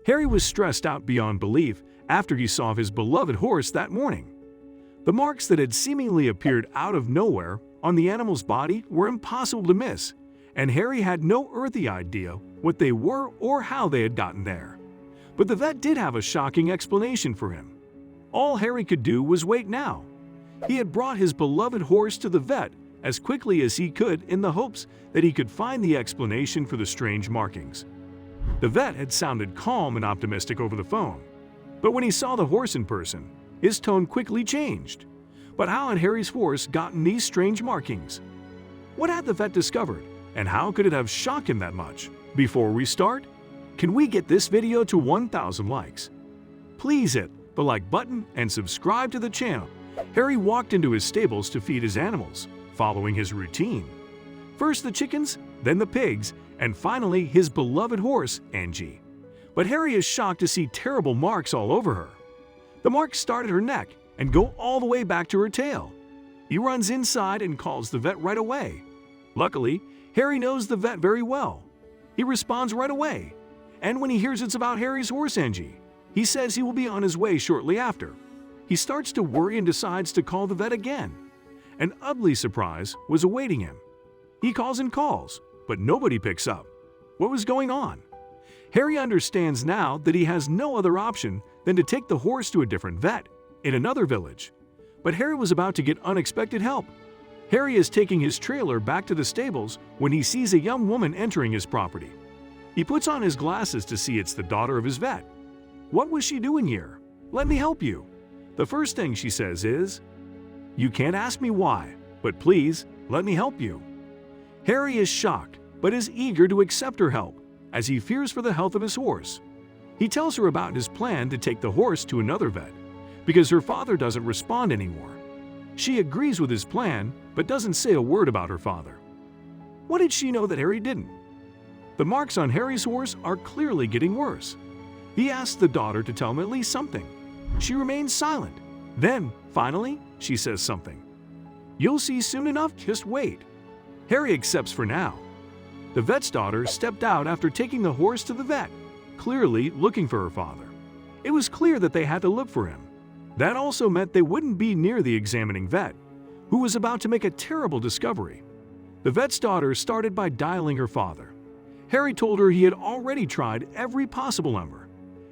Harry was stressed out beyond belief after he saw his beloved horse that morning. The marks that had seemingly appeared out of nowhere on the animal's body were impossible to miss, and Harry had no earthly idea what they were or how they had gotten there. But the vet did have a shocking explanation for him. All Harry could do was wait now. He had brought his beloved horse to the vet as quickly as he could in the hopes that he could find the explanation for the strange markings. The vet had sounded calm and optimistic over the phone, but when he saw the horse in person, his tone quickly changed. But how had Harry's horse gotten these strange markings? What had the vet discovered, and how could it have shocked him that much? Before we start, can we get this video to 1,000 likes? Please hit the like button and subscribe to the channel. Harry walked into his stables to feed his animals, following his routine. First the chickens, then the pigs, and finally his beloved horse, Angie. But Harry is shocked to see terrible marks all over her. The marks start at her neck and go all the way back to her tail. He runs inside and calls the vet right away. Luckily, Harry knows the vet very well. He responds right away, and when he hears it's about Harry's horse, Angie, he says he will be on his way shortly after. He starts to worry and decides to call the vet again. An ugly surprise was awaiting him. He calls and calls, but nobody picks up. What was going on? Harry understands now that he has no other option than to take the horse to a different vet in another village. But Harry was about to get unexpected help. Harry is taking his trailer back to the stables when he sees a young woman entering his property. He puts on his glasses to see it's the daughter of his vet. What was she doing here? Let me help you. The first thing she says is, "You can't ask me why, but please, let me help you." Harry is shocked, but is eager to accept her help, as he fears for the health of his horse. He tells her about his plan to take the horse to another vet, because her father doesn't respond anymore. She agrees with his plan, but doesn't say a word about her father. What did she know that Harry didn't? The marks on Harry's horse are clearly getting worse. He asks the daughter to tell him at least something. She remains silent. Then, finally, she says something. "You'll see soon enough, just wait." Harry accepts for now. The vet's daughter stepped out after taking the horse to the vet, clearly looking for her father. It was clear that they had to look for him. That also meant they wouldn't be near the examining vet, who was about to make a terrible discovery. The vet's daughter started by dialing her father. Harry told her he had already tried every possible number.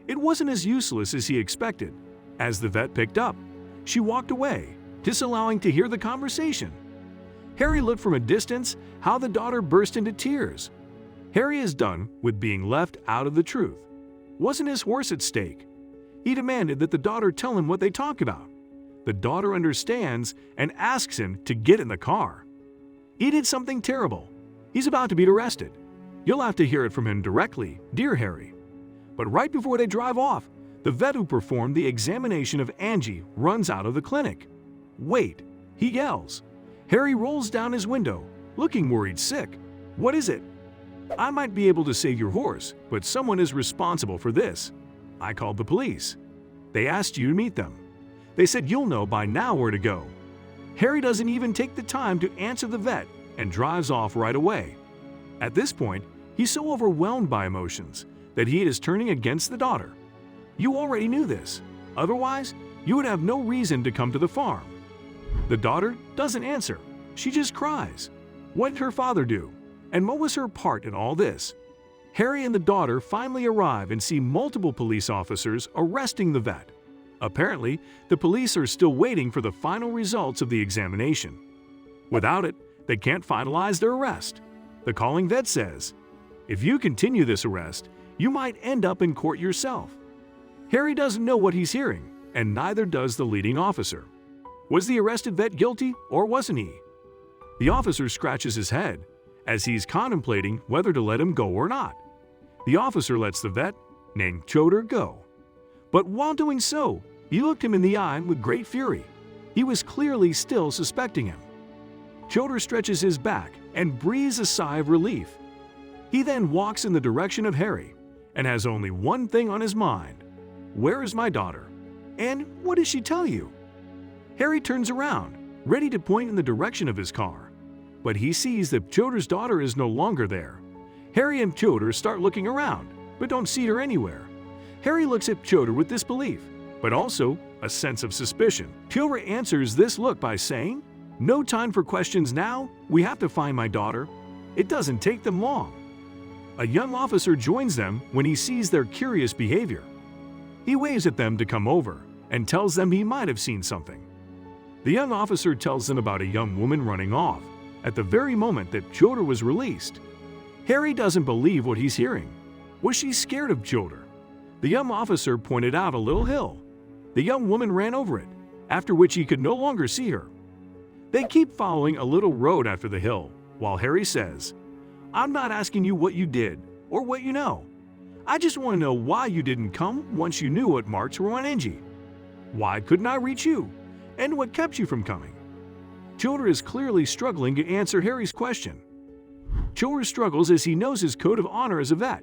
It wasn't as useless as he expected. As the vet picked up, she walked away, disallowing to hear the conversation. Harry looked from a distance how the daughter burst into tears. Harry is done with being left out of the truth. Wasn't his horse at stake? He demanded that the daughter tell him what they talk about. The daughter understands and asks him to get in the car. He did something terrible. He's about to be arrested. You'll have to hear it from him directly, dear Harry. But right before they drive off, the vet who performed the examination of Angie runs out of the clinic. "Wait," he yells. Harry rolls down his window, looking worried sick. "What is it?" "I might be able to save your horse, but someone is responsible for this. I called the police. They asked you to meet them. They said you'll know by now where to go." Harry doesn't even take the time to answer the vet and drives off right away. At this point, he's so overwhelmed by emotions that he is turning against the daughter. "You already knew this. Otherwise, you would have no reason to come to the farm." The daughter doesn't answer. She just cries. What did her father do? And what was her part in all this? Harry and the daughter finally arrive and see multiple police officers arresting the vet. Apparently, the police are still waiting for the final results of the examination. Without it, they can't finalize their arrest. The calling vet says, "If you continue this arrest, you might end up in court yourself." Harry doesn't know what he's hearing, and neither does the leading officer. Was the arrested vet guilty or wasn't he? The officer scratches his head as he's contemplating whether to let him go or not. The officer lets the vet, named Choder, go. But while doing so, he looked him in the eye with great fury. He was clearly still suspecting him. Choder stretches his back and breathes a sigh of relief. He then walks in the direction of Harry and has only one thing on his mind. Where is my daughter? And what does she tell you? Harry turns around, ready to point in the direction of his car. But he sees that Choder's daughter is no longer there. Harry and Choder start looking around, but don't see her anywhere. Harry looks at Piotr with disbelief, but also a sense of suspicion. Piotr answers this look by saying, "No time for questions now, we have to find my daughter. It doesn't take them long." A young officer joins them when he sees their curious behavior. He waves at them to come over and tells them he might have seen something. The young officer tells them about a young woman running off at the very moment that Piotr was released. Harry doesn't believe what he's hearing. Was she scared of Piotr? The young officer pointed out a little hill. The young woman ran over it, after which he could no longer see her. They keep following a little road after the hill, while Harry says, "I'm not asking you what you did or what you know. I just want to know why you didn't come once you knew what marks were on Angie. Why couldn't I reach you? And what kept you from coming?" Piotr is clearly struggling to answer Harry's question. Piotr struggles as he knows his code of honor as a vet.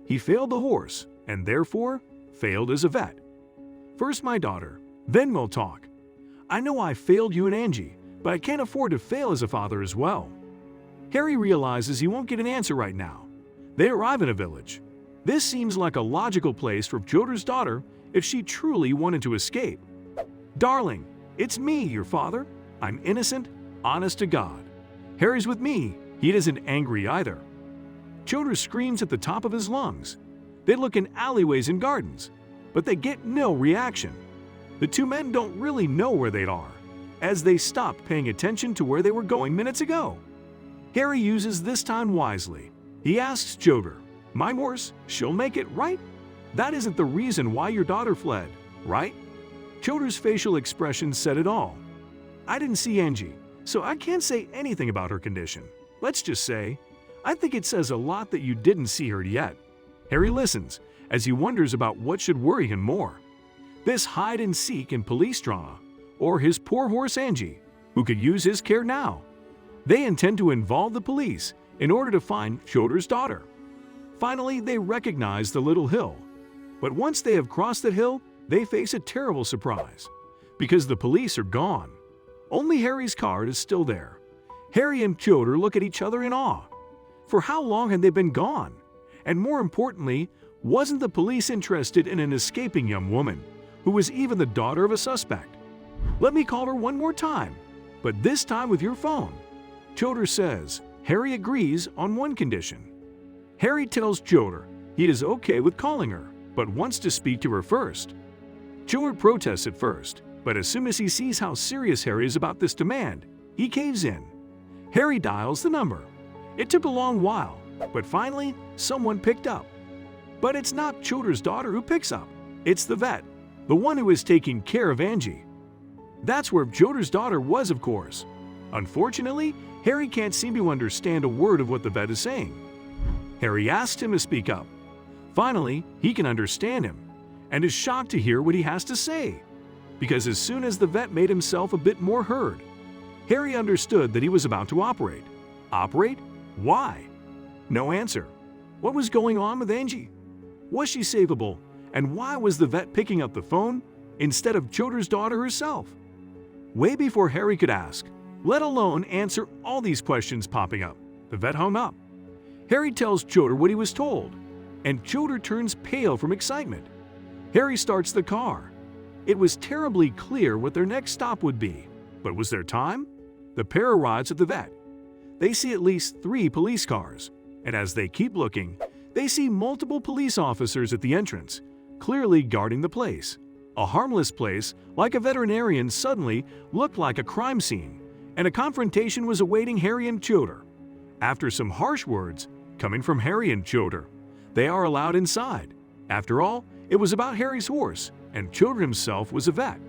He failed the horse, and therefore failed as a vet. "First my daughter, then we'll talk. I know I failed you and Angie, but I can't afford to fail as a father as well." Harry realizes he won't get an answer right now. They arrive in a village. This seems like a logical place for Piotr's daughter if she truly wanted to escape. "Darling, it's me, your father. I'm innocent, honest to God. Harry's with me. He isn't angry either." Piotr screams at the top of his lungs. They look in alleyways and gardens, but they get no reaction. The two men don't really know where they are, as they stopped paying attention to where they were going minutes ago. Harry uses this time wisely. He asks Piotr, "My horse, she'll make it, right? That isn't the reason why your daughter fled, right?" Piotr's facial expression said it all. "I didn't see Angie, so I can't say anything about her condition. Let's just say, I think it says a lot that you didn't see her yet." Harry listens as he wonders about what should worry him more. This hide and seek in police drama, or his poor horse Angie, who could use his care now. They intend to involve the police in order to find Piotr's daughter. Finally, they recognize the little hill. But once they have crossed that hill, they face a terrible surprise, because the police are gone. Only Harry's card is still there. Harry and Piotr look at each other in awe. For how long had they been gone? And more importantly, wasn't the police interested in an escaping young woman, who was even the daughter of a suspect? "Let me call her one more time, but this time with your phone." Piotr says. Harry agrees on one condition. Harry tells Piotr he is okay with calling her, but wants to speak to her first. Piotr protests at first, but as soon as he sees how serious Harry is about this demand, he caves in. Harry dials the number. It took a long while, but finally, someone picked up. But it's not Piotr's daughter who picks up. It's the vet, the one who is taking care of Angie. That's where Piotr's daughter was, of course. Unfortunately, Harry can't seem to understand a word of what the vet is saying. Harry asks him to speak up. Finally, he can understand him, and is shocked to hear what he has to say. Because as soon as the vet made himself a bit more heard, Harry understood that he was about to operate. Operate? Why? No answer. What was going on with Angie? Was she savable? And why was the vet picking up the phone instead of Piotr's daughter herself? Way before Harry could ask, let alone answer all these questions popping up, the vet hung up. Harry tells Piotr what he was told, and Piotr turns pale from excitement. Harry starts the car. It was terribly clear what their next stop would be, but was there time? The pair arrives at the vet. They see at least 3 police cars, and as they keep looking, they see multiple police officers at the entrance, clearly guarding the place. A harmless place, like a veterinarian, suddenly looked like a crime scene, and a confrontation was awaiting Harry and Piotr. After some harsh words coming from Harry and Piotr, they are allowed inside. After all, it was about Harry's horse, and Piotr himself was a vet.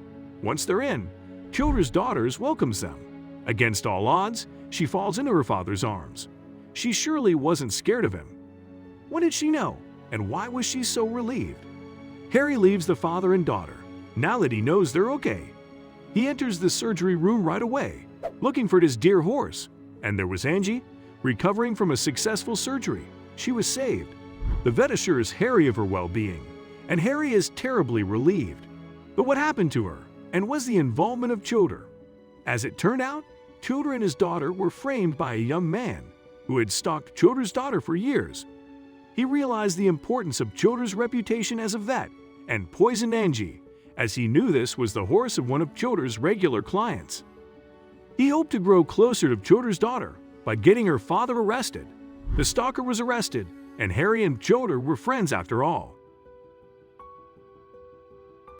Once they're in, Piotr's daughter welcomes them. Against all odds, she falls into her father's arms. She surely wasn't scared of him. What did she know, and why was she so relieved? Harry leaves the father and daughter, now that he knows they're okay. He enters the surgery room right away, looking for his dear horse, and there was Angie, recovering from a successful surgery. She was saved. The vet assures Harry of her well-being, and Harry is terribly relieved. But what happened to her, and was the involvement of Piotr? As it turned out, Piotr and his daughter were framed by a young man who had stalked Piotr's daughter for years. he realized the importance of Chodor's reputation as a vet and poisoned Angie, as he knew this was the horse of one of Chodor's regular clients. He hoped to grow closer to Chodor's daughter by getting her father arrested. The stalker was arrested, and Harry and Chodor were friends after all.